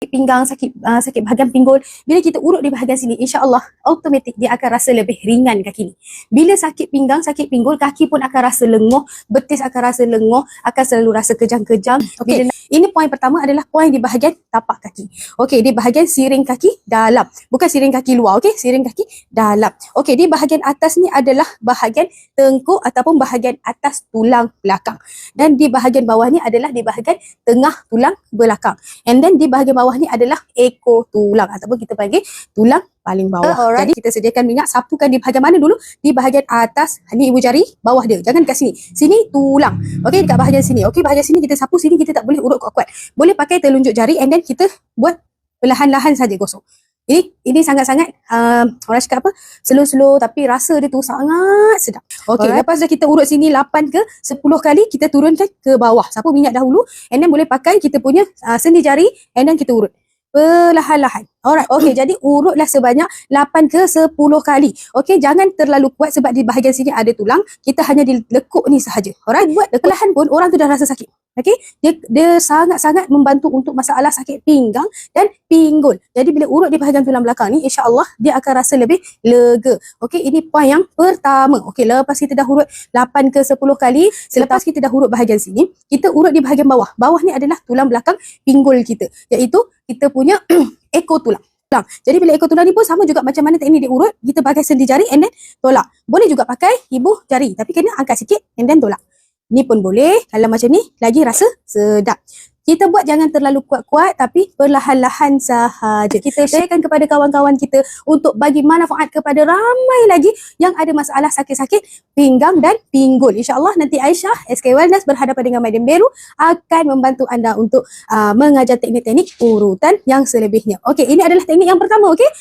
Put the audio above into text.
pinggang, sakit bahagian pinggul, bila kita urut di bahagian sini, insya-Allah automatik dia akan rasa lebih ringan kaki ni. Bila sakit pinggang, sakit pinggul, kaki pun akan rasa lenguh, betis akan rasa lenguh, akan selalu rasa kejang-kejang. Okey, ini poin pertama adalah poin di bahagian tapak kaki. Okey, di bahagian siring kaki dalam, bukan siring kaki luar, okey, siring kaki dalam. Okey, di bahagian atas ni adalah bahagian tengkuk ataupun bahagian atas tulang belakang. Dan di bahagian bawah ni adalah di bahagian tengah tulang belakang. And then di bahagian bawah ni adalah ekor tulang ataupun kita panggil tulang paling bawah. Jadi kita sediakan minyak, sapukan di bahagian mana dulu? Di bahagian atas, ni ibu jari, bawah dia. Jangan kat sini. Sini tulang. Okey, dekat bahagian sini. Okey, bahagian sini kita sapu, sini kita tak boleh urut kuat-kuat. Boleh pakai telunjuk jari and then kita buat perlahan-lahan saja gosok. Ini sangat-sangat orang cakap apa? Slow-slow tapi rasa dia tu sangat sedap. Okey, lepas dah kita urut sini 8 ke 10 kali, kita turunkan ke bawah. Sapu minyak dahulu and then boleh pakai kita punya sendi jari and then kita urut perlahan-lahan. Alright, okey, jadi urutlah sebanyak 8 ke 10 kali. Okey, jangan terlalu kuat sebab di bahagian sini ada tulang. Kita hanya dilekuk ni sahaja. Alright, buat perlahan pun orang tu dah rasa sakit. Okey, dia sangat-sangat membantu untuk masalah sakit pinggang dan pinggul. Jadi bila urut di bahagian tulang belakang ni, insya-Allah dia akan rasa lebih lega. Okey, ini poin yang pertama. Okey, lepas kita dah urut 8 ke 10 kali, selepas kita dah urut bahagian sini, kita urut di bahagian bawah. Bawah ni adalah tulang belakang pinggul kita, iaitu kita punya ekor tulang. Jadi bila ekor tulang ni pun sama juga macam mana teknik dia urut, kita pakai sendi jari and then tolak. Boleh juga pakai ibu jari tapi kena angkat sikit and then tolak. Ni pun boleh, kalau macam ni lagi rasa sedap. Kita buat jangan terlalu kuat-kuat tapi perlahan-lahan sahaja. Kita sharekan kepada kawan-kawan kita untuk bagi manfaat kepada ramai lagi yang ada masalah sakit-sakit pinggang dan pinggul. InsyaAllah nanti Aisyah SK Wellness berhadapan dengan Madam Beru akan membantu anda untuk mengajar teknik-teknik urutan yang selebihnya. Okey, ini adalah teknik yang pertama, okey.